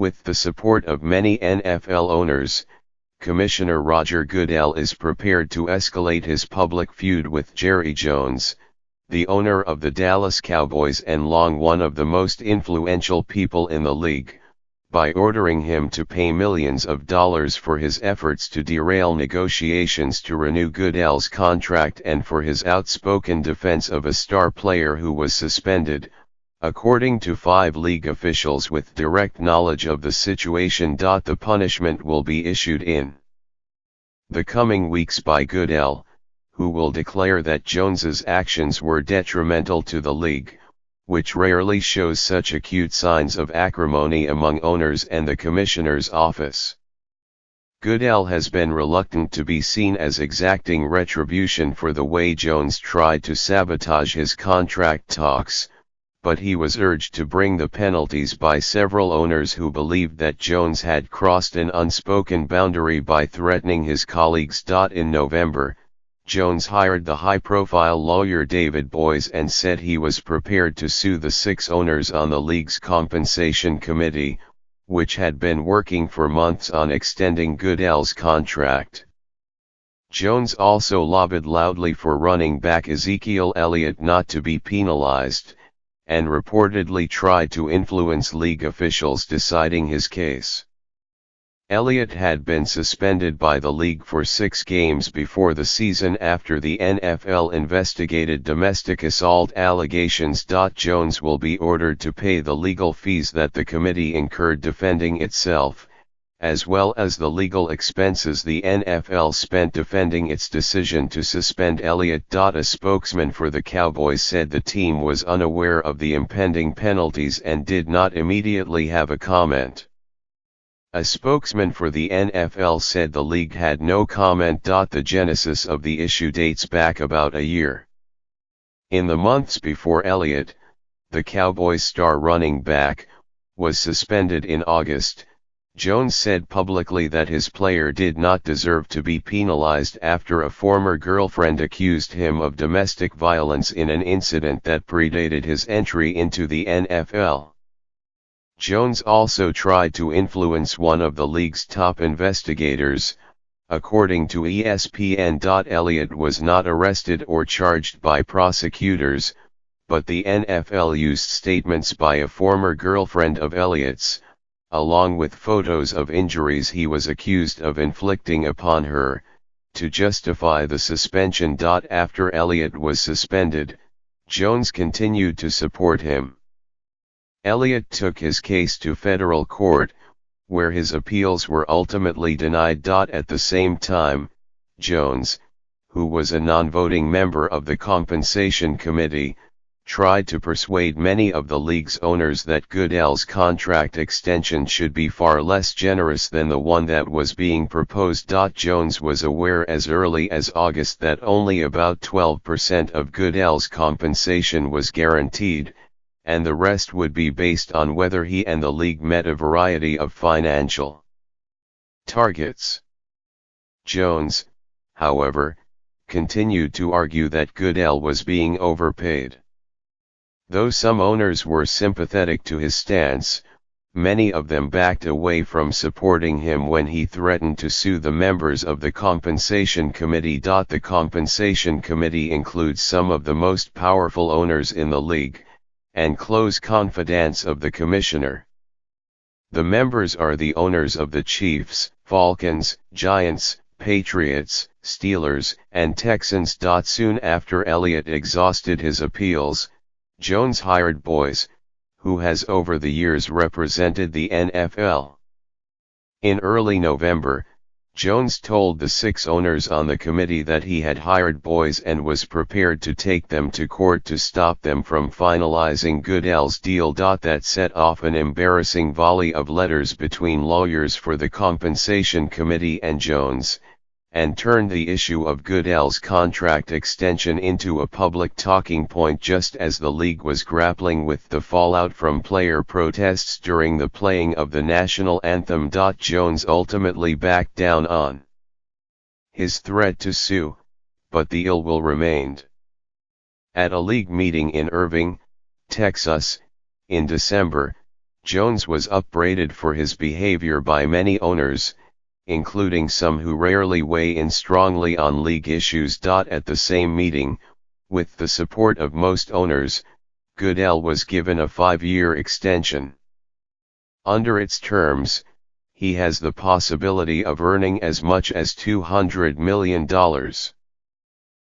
With the support of many NFL owners, Commissioner Roger Goodell is prepared to escalate his public feud with Jerry Jones, the owner of the Dallas Cowboys and long one of the most influential people in the league, by ordering him to pay millions of dollars for his efforts to derail negotiations to renew Goodell's contract and for his outspoken defense of a star player who was suspended, according to 5 league officials with direct knowledge of the situation. The punishment will be issued in the coming weeks by Goodell, who will declare that Jones's actions were detrimental to the league, which rarely shows such acute signs of acrimony among owners and the commissioner's office. Goodell has been reluctant to be seen as exacting retribution for the way Jones tried to sabotage his contract talks, but he was urged to bring the penalties by several owners who believed that Jones had crossed an unspoken boundary by threatening his colleagues. In November, Jones hired the high-profile lawyer David Boies and said he was prepared to sue the 6 owners on the league's compensation committee, which had been working for months on extending Goodell's contract. Jones also lobbied loudly for running back Ezekiel Elliott not to be penalized, and reportedly tried to influence league officials deciding his case. Elliott had been suspended by the league for 6 games before the season after the NFL investigated domestic assault allegations. Jones will be ordered to pay the legal fees that the committee incurred defending itself, as well as the legal expenses the NFL spent defending its decision to suspend Elliott. A spokesman for the Cowboys said the team was unaware of the impending penalties and did not immediately have a comment. A spokesman for the NFL said the league had no comment. The genesis of the issue dates back about a year. In the months before Elliott, the Cowboys' star running back, was suspended in August, Jones said publicly that his player did not deserve to be penalized after a former girlfriend accused him of domestic violence in an incident that predated his entry into the NFL. Jones also tried to influence one of the league's top investigators. According to ESPN. Elliott was not arrested or charged by prosecutors, but the NFL used statements by a former girlfriend of Elliott's, along with photos of injuries he was accused of inflicting upon her, to justify the suspension. After Elliott was suspended, Jones continued to support him. Elliott took his case to federal court, where his appeals were ultimately denied. At the same time, Jones, who was a non-voting member of the compensation committee, tried to persuade many of the league's owners that Goodell's contract extension should be far less generous than the one that was being proposed. Jones was aware as early as August that only about 12% of Goodell's compensation was guaranteed, and the rest would be based on whether he and the league met a variety of financial targets. Jones, however, continued to argue that Goodell was being overpaid. Though some owners were sympathetic to his stance, many of them backed away from supporting him when he threatened to sue the members of the compensation committee. The compensation committee includes some of the most powerful owners in the league, and close confidants of the commissioner. The members are the owners of the Chiefs, Falcons, Giants, Patriots, Steelers, and Texans. Soon after Elliott exhausted his appeals, Jones hired Boies, who has over the years represented the NFL. In early November, Jones told the 6 owners on the committee that he had hired Boies and was prepared to take them to court to stop them from finalizing Goodell's deal. That set off an embarrassing volley of letters between lawyers for the compensation committee and Jones, and turned the issue of Goodell's contract extension into a public talking point just as the league was grappling with the fallout from player protests during the playing of the national anthem. Jones ultimately backed down on his threat to sue, but the ill will remained. At a league meeting in Irving, Texas, in December, Jones was upbraided for his behavior by many owners, including some who rarely weigh in strongly on league issues. At the same meeting, with the support of most owners, Goodell was given a 5-year extension. Under its terms, he has the possibility of earning as much as $200 million.